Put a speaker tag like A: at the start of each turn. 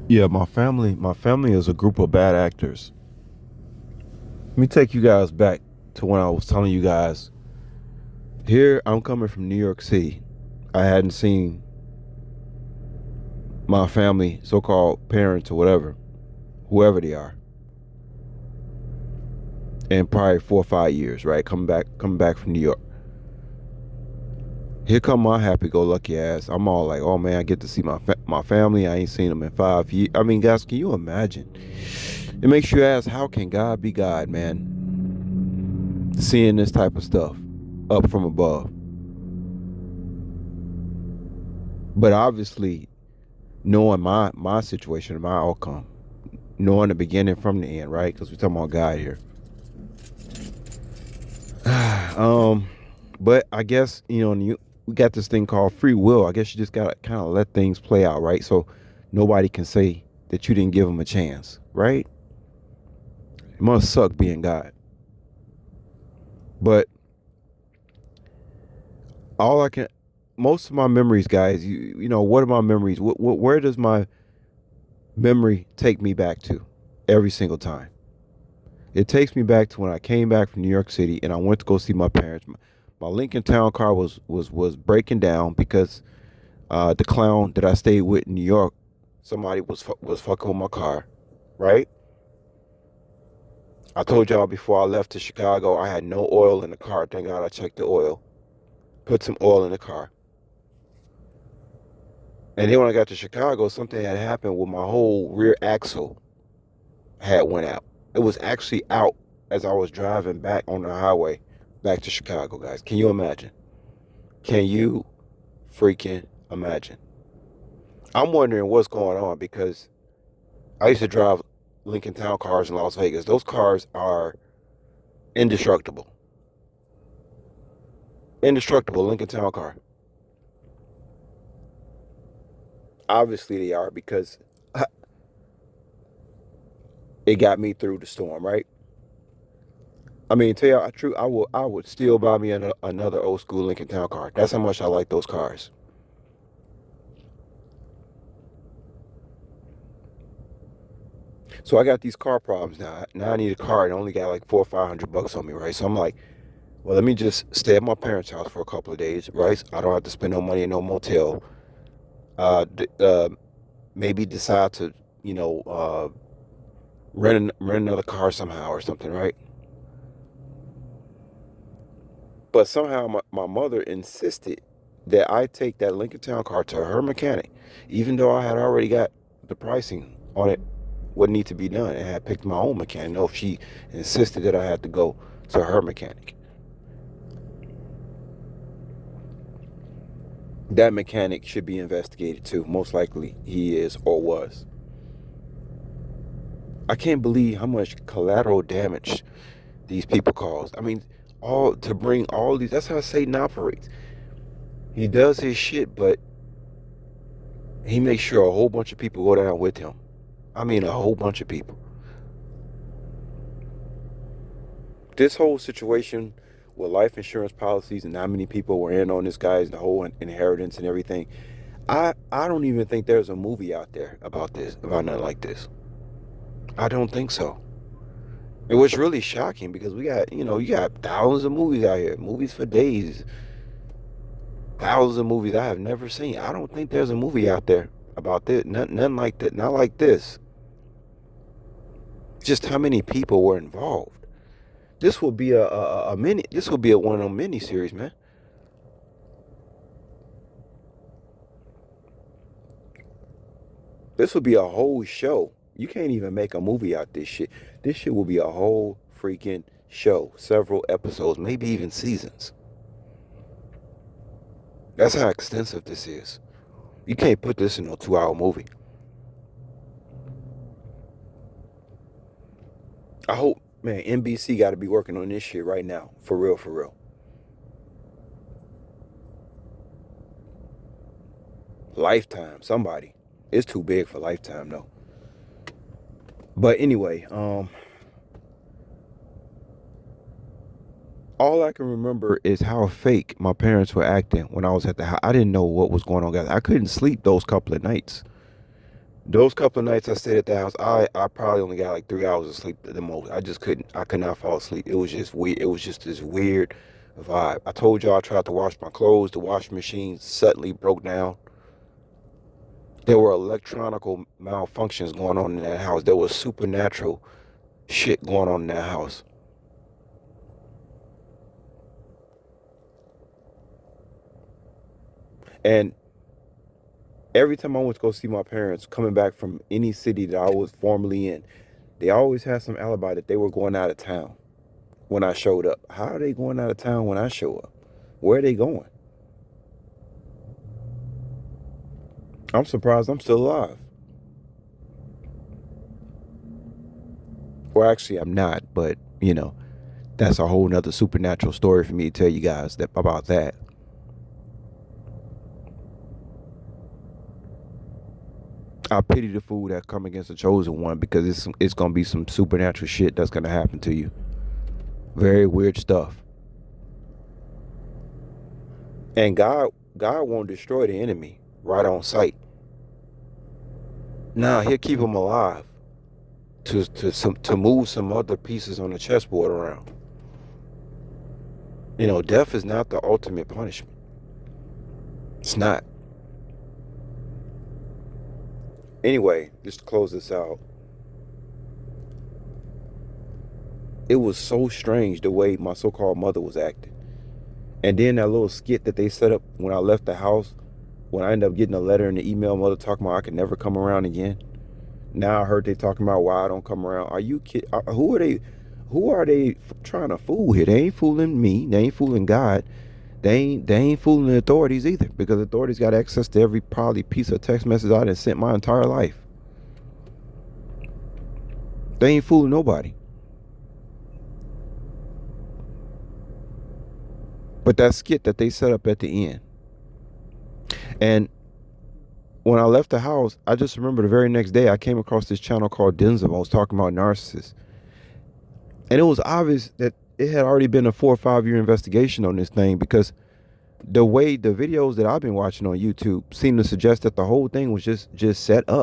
A: Yeah, my family is a group of bad actors. Let me take you guys back to when I was telling you guys. Here, I'm coming from New York City. I hadn't seen my family, so-called parents or whatever, whoever they are, in probably 4 or 5 years. Right, coming back from New York. Here come my happy-go-lucky ass. I'm all like, oh man, I get to see my family. I ain't seen them in 5 years. I mean, guys, can you imagine? It makes you ask, how can God be God, man? Seeing this type of stuff up from above. But obviously, knowing my situation and my outcome, knowing the beginning from the end, right? Because we're talking about God here. um, but I guess we got this thing called free will. I guess you just gotta kind of let things play out, right? So nobody can say that you didn't give them a chance, right? It must suck being God. But all I can, most of my memories, guys, what are my memories? Where does my memory take me back to every single time? It takes me back to when I came back from New York City and I went to go see my parents. My Lincoln Town car was breaking down because the clown that I stayed with in New York, somebody was fucking with my car, right? I told y'all before I left to Chicago, I had no oil in the car. Thank God I checked the oil, put some oil in the car. And then when I got to Chicago, something had happened with my whole rear axle had went out. It was actually out as I was driving back on the highway back to Chicago, guys. Can you imagine? Can you freaking imagine? I'm wondering what's going on because I used to drive Lincoln Town cars in Las Vegas. Those cars are indestructible. Indestructible Lincoln Town car. Obviously they are because it got me through the storm, right? I mean, tell you the truth, I would still buy me another old school Lincoln Town car. That's how much I like those cars. So I got these car problems now. Now I need a car and I only got like 400 or 500 bucks on me, right? So I'm like, well, let me just stay at my parents' house for a couple of days, right? I don't have to spend no money in no motel. Uh, Maybe decide to, you know, rent another car somehow or something, right? But somehow my mother insisted that I take that Lincoln Town car to her mechanic, even though I had already got the pricing on it, what need to be done, and had picked my own mechanic. No, she insisted that I had to go to her mechanic. That mechanic should be investigated too. Most likely he is or was. I can't believe how much collateral damage these people cause. I mean, all to bring all these. That's how Satan operates. He does his shit, but he makes sure a whole bunch of people go down with him. I mean, a whole bunch of people. This whole situation with life insurance policies and how many people were in on this guy's the whole inheritance and everything. I don't even think there's a movie out there about this, about nothing like this. I don't think so. It was really shocking because you got thousands of movies out here, movies for days, thousands of movies I have never seen. I don't think there's a movie out there about this, nothing like that, not like this. Just how many people were involved. This will be a mini. This will be a one of them mini series, man. This will be a whole show. You can't even make a movie out this shit. This shit will be a whole freaking show, several episodes, maybe even seasons. That's how extensive this is. You can't put this in a 2 hour movie. I hope, man, NBC got to be working on this shit right now, for real, for real. Lifetime, somebody. It's too big for Lifetime though. But anyway, all I can remember is how fake my parents were acting when I was at the house. I didn't know what was going on, guys. I couldn't sleep those couple of nights. Those couple of nights I stayed at the house, I probably only got like 3 hours of sleep at the most. I could not fall asleep. It was just weird. It was just this weird vibe. I told y'all I tried to wash my clothes. The washing machine suddenly broke down. There were electronical malfunctions going on in that house. There was supernatural shit going on in that house. And every time I went to go see my parents, coming back from any city that I was formerly in, they always had some alibi that they were going out of town when I showed up. How are they going out of town when I show up? Where are they going? I'm surprised I'm still alive. Well, actually, I'm not, but that's a whole nother supernatural story for me to tell you guys about that. I pity the fool that come against the chosen one because it's gonna be some supernatural shit that's gonna happen to you. Very weird stuff. And God won't destroy the enemy right on sight. Nah, he'll keep him alive to move some other pieces on the chessboard around. Death is not the ultimate punishment. It's not. Anyway, just to close this out, it was so strange the way my so-called mother was acting. And then that little skit that they set up when I left the house, when I ended up getting a letter in the email, mother talking about I could never come around again. Now I heard they talking about why I don't come around. Are you kidding? Who are they? Who are they trying to fool here? They ain't fooling me. They ain't fooling God. They ain't fooling the authorities either, because the authorities got access to every probably piece of text message I done sent my entire life. They ain't fooling nobody. But that skit that they set up at the end. And when I left the house, I just remember the very next day I came across this channel called Denzel. I was talking about narcissists. And it was obvious that it had already been a 4 or 5 year investigation on this thing, because the way the videos that I've been watching on YouTube seem to suggest that the whole thing was just set up.